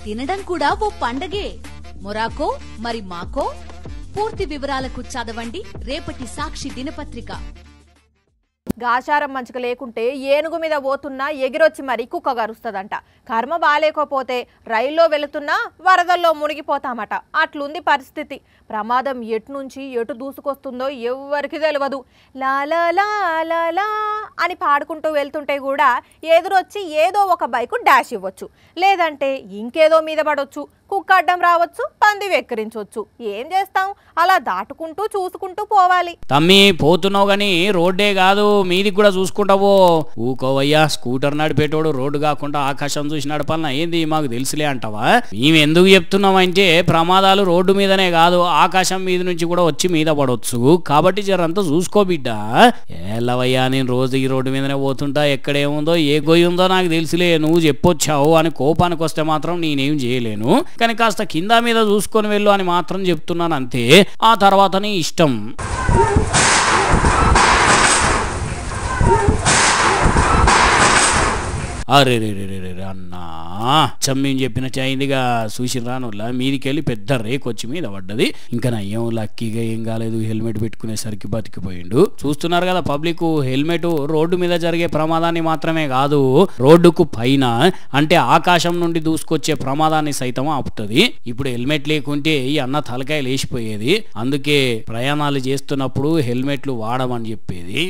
తినడం కూడా ఓ పండగే. మొరాకో మరి మాకో? పూర్తి వివరాలకు చదవండి రేపటి సాక్షి దినపత్రిక. గాచారం మంచిగా లేకుంటే ఏనుగు మీద పోతున్నా ఎగిరొచ్చి మరి కుక్క గరుస్తుందంట. కర్మ బాలేకపోతే రైల్లో వెళుతున్నా వరదల్లో మునిగిపోతామట. అట్లుంది పరిస్థితి. ప్రమాదం ఎటు నుంచి ఎటు దూసుకొస్తుందో ఎవ్వరికి తెలియదు. లాలా లాలా అని పాడుకుంటూ వెళ్తుంటే కూడా ఎదురొచ్చి ఏదో ఒక బైకు డాష్ ఇవ్వచ్చు, లేదంటే ఇంకేదో మీద పడవచ్చు, కుక్క అడ్డం రావచ్చు, పంది వెక్కిరించవచ్చు. ఏం చేస్తాం, అలా దాటుకుంటూ చూసుకుంటూ పోవాలి. తమ్మి పోతున్నావు గాని రోడ్డే కాదు మీది కూడా చూసుకుంటావో. ఊకోవయ్యా, స్కూటర్ నడిపేటోడు రోడ్డు కాకుండా ఆకాశం చూసి నడపాలన్నా ఏంది మాకు తెలుసులే అంటావా? మేము ఎందుకు చెప్తున్నామంటే ప్రమాదాలు రోడ్డు మీదనే కాదు ఆకాశం మీద నుంచి కూడా వచ్చి మీద పడవచ్చు. కాబట్టి జరంతా చూసుకో బిడ్డ. ఏలవయ్యా, నేను రోజు ఈ రోడ్డు మీదనే పోతుంటా, ఎక్కడేముందో ఏ గొయ్యి ఉందో నాకు తెలుసులే, నువ్వు చెప్పొచ్చావు అని కోపానికి వస్తే మాత్రం నేనేం చేయలేను. కానీ కాస్త కింద మీద చూసుకొని వెళ్ళు అని మాత్రం చెప్తున్నాను అంతే. ఆ తర్వాత నీ ఇష్టం. అరే రే రే రే అన్నా, చమ్మేం చెప్పిన చాయిందిగా చూసిరానులా మీదికెళ్ళి పెద్ద రేక్ వచ్చి మీద పడ్డది. ఇంకా నయ్యం లక్కీగా ఏం కాలేదు, హెల్మెట్ పెట్టుకునేసరికి బతికిపోయిండు. చూస్తున్నారు కదా పబ్లిక్, హెల్మెట్ రోడ్డు మీద జరిగే ప్రమాదాన్ని మాత్రమే కాదు, రోడ్డుకు పైన అంటే ఆకాశం నుండి దూసుకొచ్చే ప్రమాదాన్ని సైతం ఆపుతుంది. ఇప్పుడు హెల్మెట్ లేకుంటే ఈ అన్న తలకాయ లేచిపోయేది. అందుకే ప్రయాణాలు చేస్తున్నప్పుడు హెల్మెట్లు వాడమని చెప్పేది.